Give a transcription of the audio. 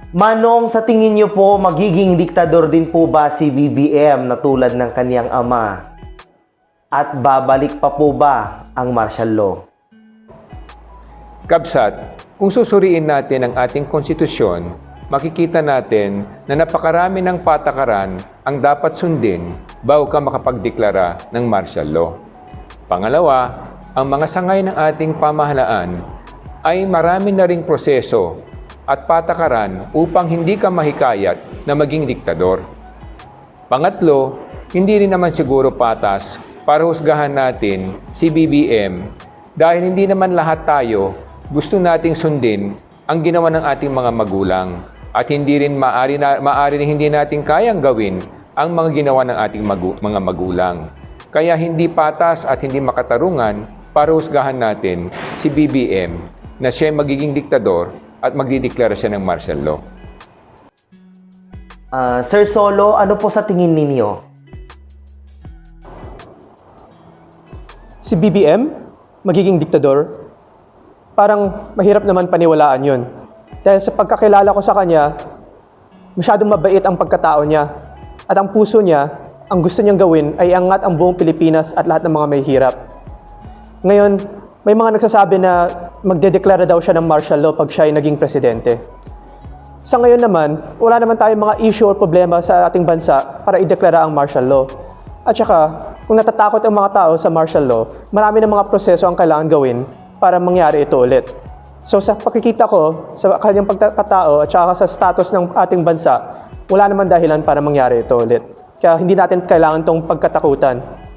Manong, sa tingin niyo po, magiging diktador din po ba si BBM na tulad ng kaniyang ama? At babalik pa po ba ang martial law? Kabsat, kung susuriin natin ang ating konstitusyon, makikita natin na napakarami ng patakaran ang dapat sundin bago ka makapagdeklara ng martial law. Pangalawa, ang mga sangay ng ating pamahalaan ay marami na ring proseso at patakaran upang hindi ka mahikayat na maging diktador. Pangatlo, hindi rin naman siguro patas para husgahan natin si BBM dahil hindi naman lahat tayo gusto nating sundin ang ginawa ng ating mga magulang at hindi rin maaari rin hindi natin kayang gawin ang mga ginawa ng ating mga magulang. Kaya hindi patas at hindi makatarungan para husgahan natin si BBM na siya magiging diktador at magdideklara siya ng martial law. Sir Solo, ano po sa tingin ninyo? Si BBM, magiging diktador? Parang mahirap naman paniwalaan yun. Dahil sa pagkakilala ko sa kanya, masyadong mabait ang pagkatao niya. At ang puso niya, ang gusto niyang gawin ay angat ang buong Pilipinas at lahat ng mga may hirap. Ngayon, may mga nagsasabi na magdedeklara daw siya ng martial law pag siya ay naging presidente. Sa ngayon naman, wala naman tayong mga issue o problema sa ating bansa para ideklara ang martial law. At saka, kung natatakot ang mga tao sa martial law, marami ng mga proseso ang kailangan gawin para mangyari ito ulit. So sa pakikita ko, sa kanyang pagkatao at saka sa status ng ating bansa, wala naman dahilan para mangyari ito ulit. Kaya hindi natin kailangan itong pagkatakutan.